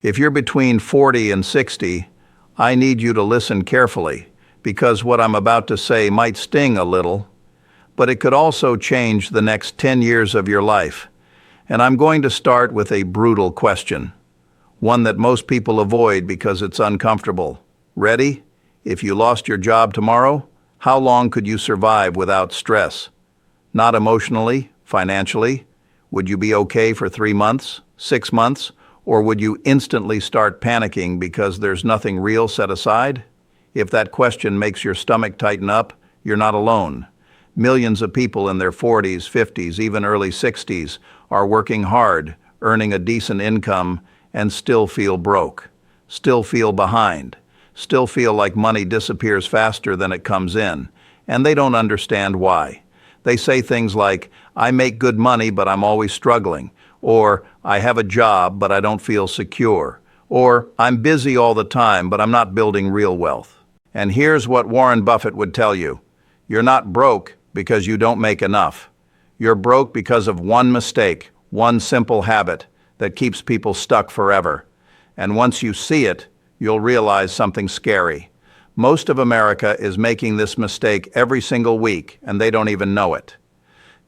If you're between 40 and 60, I need you to listen carefully, because what I'm about to say might sting a little, but it could also change the next 10 years of your life. And I'm going to start with a brutal question, one that most people avoid because it's uncomfortable. Ready? If you lost your job tomorrow, how long could you survive without stress? Not emotionally, financially. Would you be okay for 3 months, 6 months? Or would you instantly start panicking because there's nothing real set aside? If that question makes your stomach tighten up, you're not alone. Millions of people in their 40s, 50s, even early 60s are working hard, earning a decent income, and still feel broke, still feel behind, still feel like money disappears faster than it comes in, and they don't understand why. They say things like, "I make good money, but I'm always struggling," or "I have a job, but I don't feel secure," or "I'm busy all the time, but I'm not building real wealth." And here's what Warren Buffett would tell you. You're not broke because you don't make enough. You're broke because of one mistake, one simple habit that keeps people stuck forever. And once you see it, you'll realize something scary. Most of America is making this mistake every single week, and they don't even know it.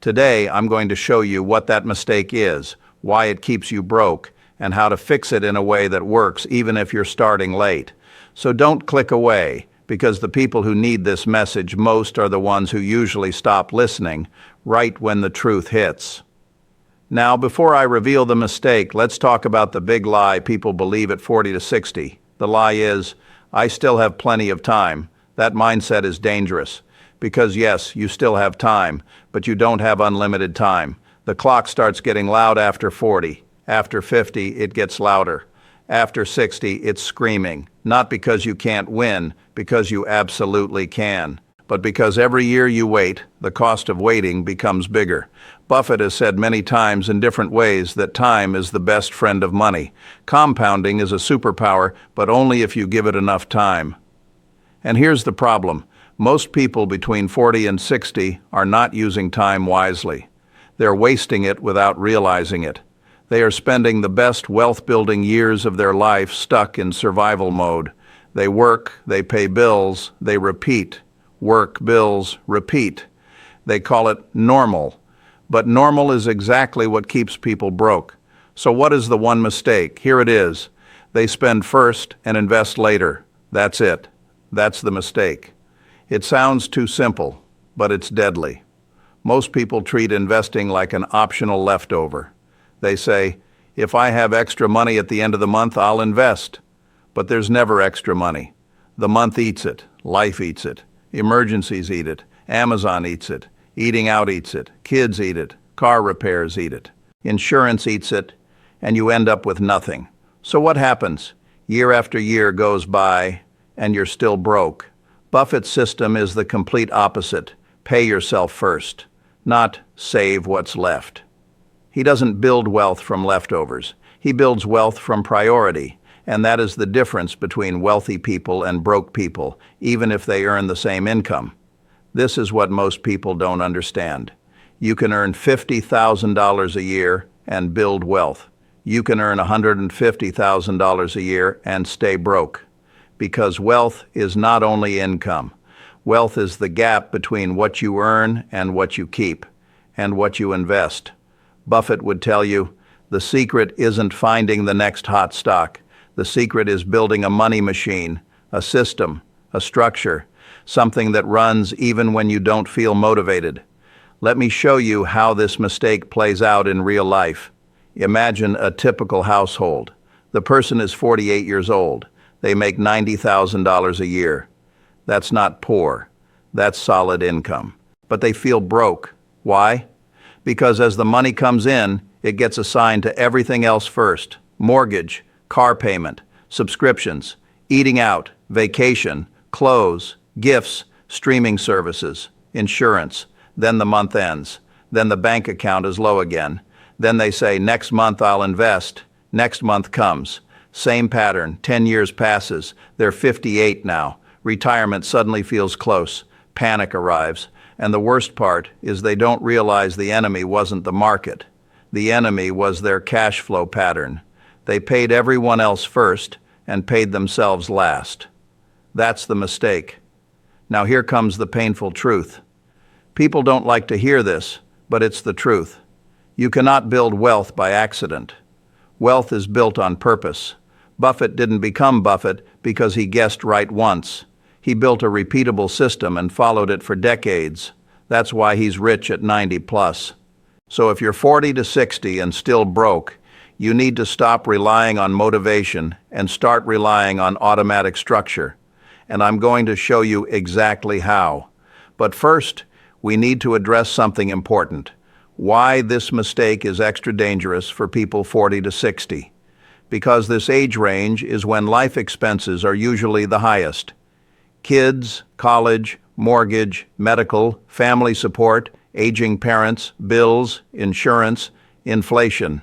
Today, I'm going to show you what that mistake is, why it keeps you broke, and how to fix it in a way that works even if you're starting late. So don't click away, because the people who need this message most are the ones who usually stop listening right when the truth hits. Now, before I reveal the mistake, let's talk about the big lie people believe at 40 to 60. The lie is, "I still have plenty of time." That mindset is dangerous. Because yes, you still have time, but you don't have unlimited time. The clock starts getting loud after 40. After 50, it gets louder. After 60, it's screaming. Not because you can't win, because you absolutely can. But because every year you wait, the cost of waiting becomes bigger. Buffett has said many times in different ways that time is the best friend of money. Compounding is a superpower, but only if you give it enough time. And here's the problem. Most people between 40 and 60 are not using time wisely. They're wasting it without realizing it. They are spending the best wealth-building years of their life stuck in survival mode. They work, they pay bills, they repeat. Work, bills, repeat. They call it normal. But normal is exactly what keeps people broke. So what is the one mistake? Here it is. They spend first and invest later. That's it. That's the mistake. It sounds too simple, but it's deadly. Most people treat investing like an optional leftover. They say, "If I have extra money at the end of the month, I'll invest." But there's never extra money. The month eats it. Life eats it. Emergencies eat it. Amazon eats it. Eating out eats it. Kids eat it. Car repairs eat it. Insurance eats it. And you end up with nothing. So what happens? Year after year goes by, and you're still broke. Buffett's system is the complete opposite. Pay yourself first, not save what's left. He doesn't build wealth from leftovers. He builds wealth from priority, and that is the difference between wealthy people and broke people, even if they earn the same income. This is what most people don't understand. You can earn $50,000 a year and build wealth. You can earn $150,000 a year and stay broke. Because wealth is not only income. Wealth is the gap between what you earn and what you keep, and what you invest. Buffett would tell you, the secret isn't finding the next hot stock. The secret is building a money machine, a system, a structure, something that runs even when you don't feel motivated. Let me show you how this mistake plays out in real life. Imagine a typical household. The person is 48 years old. They make $90,000 a year. That's not poor. That's solid income. But they feel broke. Why? Because as the money comes in, it gets assigned to everything else first. Mortgage, car payment, subscriptions, eating out, vacation, clothes, gifts, streaming services, insurance. Then the month ends. Then the bank account is low again. Then they say, "Next month I'll invest." Next month comes. Same pattern. 10 years passes. They're 58 now. Retirement suddenly feels close. Panic arrives. And the worst part is they don't realize the enemy wasn't the market. The enemy was their cash flow pattern. They paid everyone else first and paid themselves last. That's the mistake. Now here comes the painful truth. People don't like to hear this, but it's the truth. You cannot build wealth by accident. Wealth is built on purpose. Buffett didn't become Buffett because he guessed right once. He built a repeatable system and followed it for decades. That's why he's rich at 90 plus. So if you're 40 to 60 and still broke, you need to stop relying on motivation and start relying on automatic structure. And I'm going to show you exactly how. But first, we need to address something important. Why this mistake is extra dangerous for people 40 to 60. Because this age range is when life expenses are usually the highest. Kids, college, mortgage, medical, family support, aging parents, bills, insurance, inflation.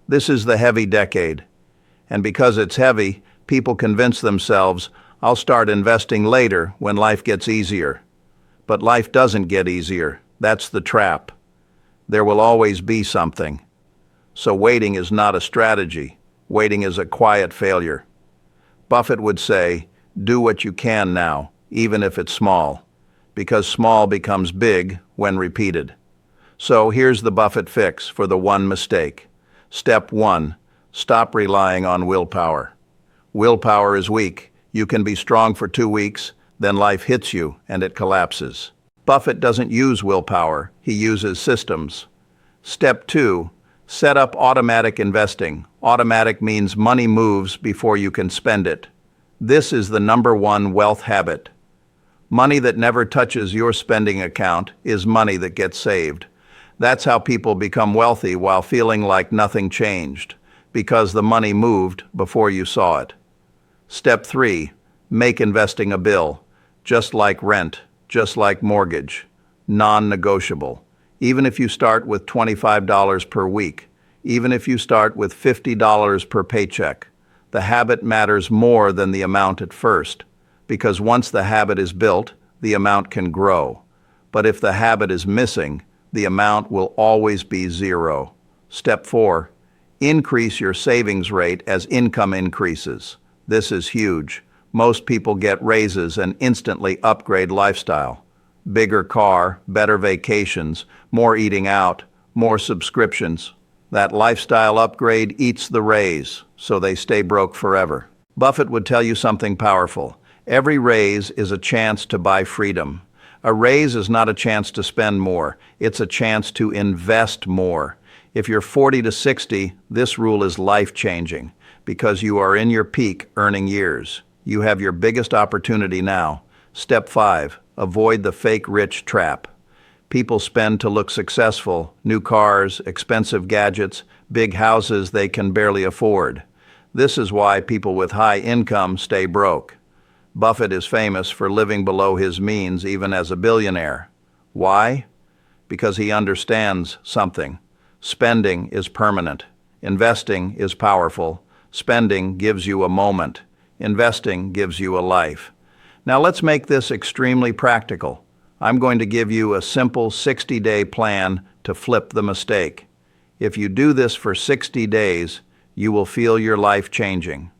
This is the heavy decade. And because it's heavy, people convince themselves, I'll start investing later when life gets easier. But life doesn't get easier. That's the trap. There will always be something. So waiting is not a strategy. Waiting is a quiet failure. Buffett would say, do what you can now, even if it's small, because small becomes big when repeated. So here's the Buffett fix for the one mistake. Step 1, stop relying on willpower. Willpower is weak. You can be strong for 2 weeks, then life hits you and it collapses. Buffett doesn't use willpower, he uses systems. Step 2, set up automatic investing. Automatic means money moves before you can spend it. This is the #1 wealth habit. Money that never touches your spending account is money that gets saved. That's how people become wealthy while feeling like nothing changed, because the money moved before you saw it. Step 3, make investing a bill, just like rent, just like mortgage, non-negotiable. Even if you start with $25 per week, even if you start with $50 per paycheck, the habit matters more than the amount at first, because once the habit is built, the amount can grow. But if the habit is missing, the amount will always be zero. Step 4, increase your savings rate as income increases. This is huge. Most people get raises and instantly upgrade lifestyle. Bigger car, better vacations, more eating out, more subscriptions. That lifestyle upgrade eats the raise, so they stay broke forever. Buffett would tell you something powerful. Every raise is a chance to buy freedom. A raise is not a chance to spend more. It's a chance to invest more. If you're 40 to 60, this rule is life-changing because you are in your peak earning years. You have your biggest opportunity now. Step 5, avoid the fake rich trap. People spend to look successful, new cars, expensive gadgets, big houses they can barely afford. This is why people with high income stay broke. Buffett is famous for living below his means even as a billionaire. Why? Because he understands something. Spending is permanent. Investing is powerful. Spending gives you a moment. Investing gives you a life. Now let's make this extremely practical. I'm going to give you a simple 60-day plan to flip the mistake. If you do this for 60 days, you will feel your life changing.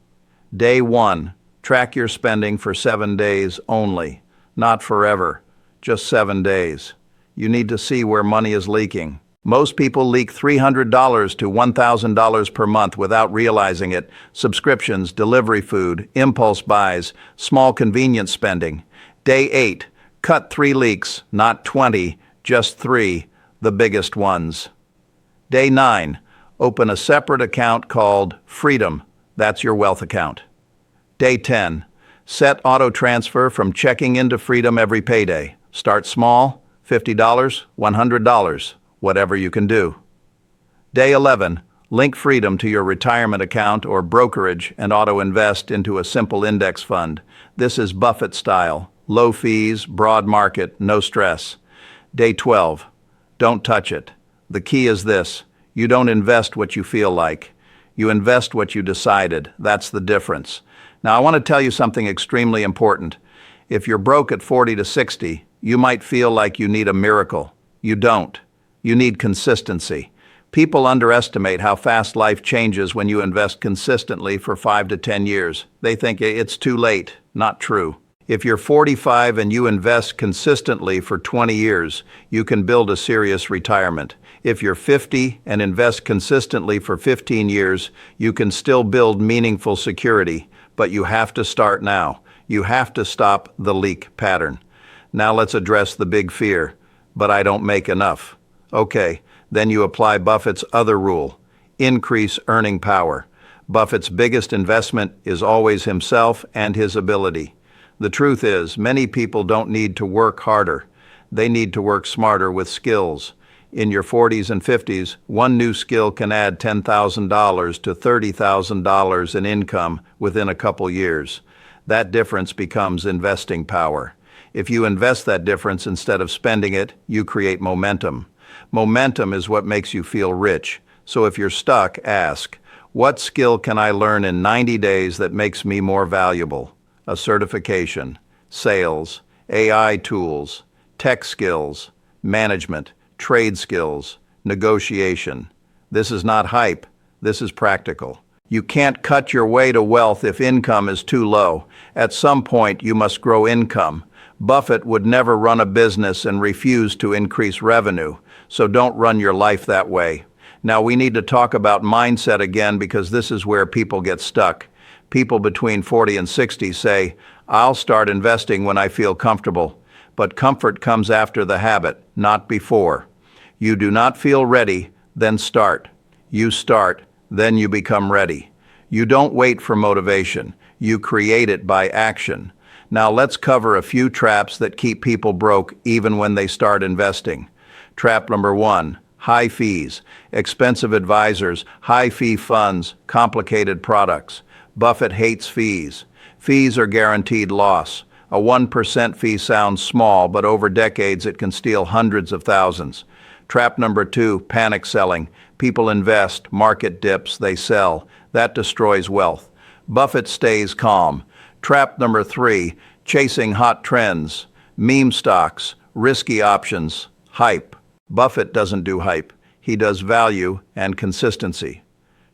Day 1, track your spending for 7 days only, not forever, just 7 days. You need to see where money is leaking. Most people leak $300 to $1,000 per month without realizing it. Subscriptions, delivery food, impulse buys, small convenience spending. Day 8, cut 3 leaks, not 20, just 3, the biggest ones. Day 9, open a separate account called Freedom. That's your wealth account. Day 10, set auto transfer from checking into Freedom every payday. Start small, $50, $100. Whatever you can do. Day 11, link Freedom to your retirement account or brokerage and auto-invest into a simple index fund. This is Buffett style. Low fees, broad market, no stress. Day 12, don't touch it. The key is this. You don't invest what you feel like. You invest what you decided. That's the difference. Now I want to tell you something extremely important. If you're broke at 40 to 60, you might feel like you need a miracle. You don't. You need consistency. People underestimate how fast life changes when you invest consistently for 5 to 10 years. They think it's too late. Not true. If you're 45 and you invest consistently for 20 years, you can build a serious retirement. If you're 50 and invest consistently for 15 years, you can still build meaningful security, but you have to start now. You have to stop the leak pattern. Now let's address the big fear. But I don't make enough. Okay, then you apply Buffett's other rule. Increase earning power. Buffett's biggest investment is always himself and his ability. The truth is, many people don't need to work harder. They need to work smarter with skills. In your 40s and 50s, one new skill can add $10,000 to $30,000 in income within a couple years. That difference becomes investing power. If you invest that difference instead of spending it, you create momentum. Momentum is what makes you feel rich. So if you're stuck, ask, what skill can I learn in 90 days that makes me more valuable? A certification, sales, AI tools, tech skills, management, trade skills, negotiation. This is not hype. This is practical. You can't cut your way to wealth if income is too low. At some point, you must grow income. Buffett would never run a business and refuse to increase revenue, so don't run your life that way. Now we need to talk about mindset again because this is where people get stuck. People between 40 and 60 say, I'll start investing when I feel comfortable. But comfort comes after the habit, not before. You do not feel ready, then start. You start, then you become ready. You don't wait for motivation. You create it by action. Now let's cover a few traps that keep people broke even when they start investing. Trap number 1, high fees, expensive advisors, high fee funds, complicated products. Buffett hates fees. Fees are guaranteed loss. A 1% fee sounds small, but over decades it can steal hundreds of thousands. Trap number 2, panic selling. People invest, market dips, they sell. That destroys wealth. Buffett stays calm. Trap number 3, chasing hot trends, meme stocks, risky options, hype. Buffett doesn't do hype. He does value and consistency.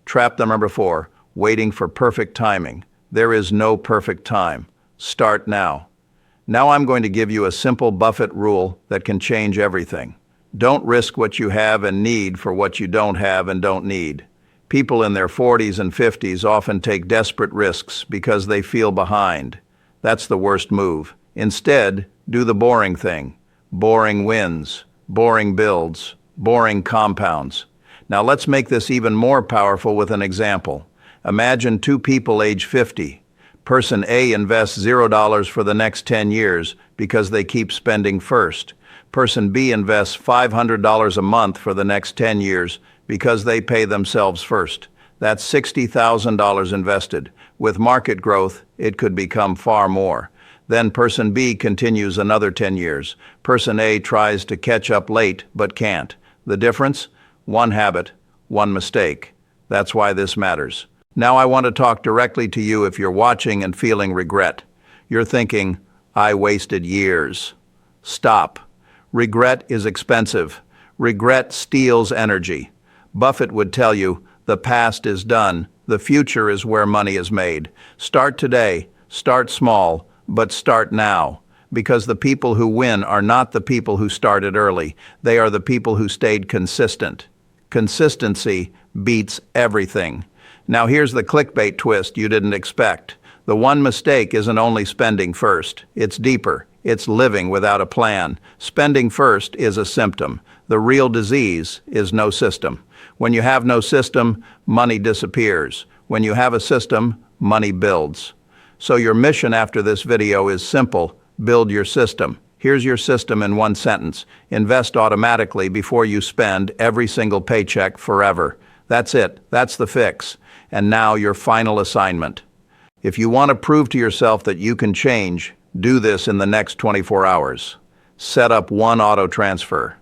Trap number 4, waiting for perfect timing. There is no perfect time. Start now. Now I'm going to give you a simple Buffett rule that can change everything. Don't risk what you have and need for what you don't have and don't need. People in their 40s and 50s often take desperate risks because they feel behind. That's the worst move. Instead, do the boring thing. Boring wins. Boring builds. Boring compounds. Now let's make this even more powerful with an example. Imagine two people age 50. Person A invests $0 for the next 10 years because they keep spending first. Person B invests $500 a month for the next 10 years because they pay themselves first. That's $60,000 invested. With market growth, it could become far more. Then person B continues another 10 years. Person A tries to catch up late but can't. The difference? One habit, one mistake. That's why this matters. Now I want to talk directly to you if you're watching and feeling regret. You're thinking, I wasted years. Stop. Regret is expensive. Regret steals energy. Buffett would tell you, the past is done. The future is where money is made. Start today. Start small, but start now. Because the people who win are not the people who started early. They are the people who stayed consistent. Consistency beats everything. Now here's the clickbait twist you didn't expect. The one mistake isn't only spending first. It's deeper. It's living without a plan. Spending first is a symptom. The real disease is no system. When you have no system, money disappears. When you have a system, money builds. So your mission after this video is simple. Build your system. Here's your system in one sentence. Invest automatically before you spend every single paycheck forever. That's it. That's the fix. And now your final assignment. If you want to prove to yourself that you can change, do this in the next 24 hours. Set up one auto transfer.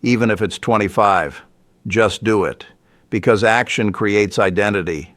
Even if it's 25, just do it. Because action creates identity.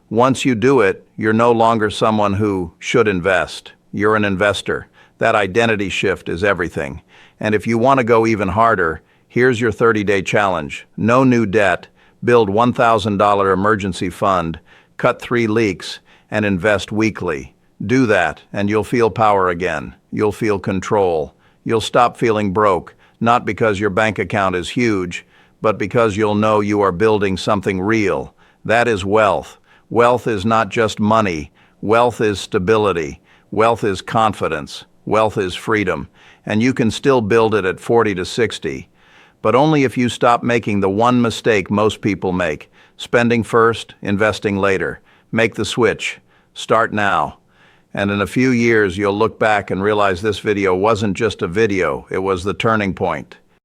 Once you do it, you're no longer someone who should invest. You're an investor. That identity shift is everything. And if you want to go even harder, here's your 30-day challenge. No new debt. Build $1,000 emergency fund, cut 3 leaks, and invest weekly. Do that, and you'll feel power again. You'll feel control. You'll stop feeling broke, not because your bank account is huge, but because you'll know you are building something real. That is wealth. Wealth is not just money. Wealth is stability. Wealth is confidence. Wealth is freedom. And you can still build it at 40 to 60. But only if you stop making the one mistake most people make: spending first, investing later. Make the switch. Start now. And in a few years, you'll look back and realize this video wasn't just a video, it was the turning point.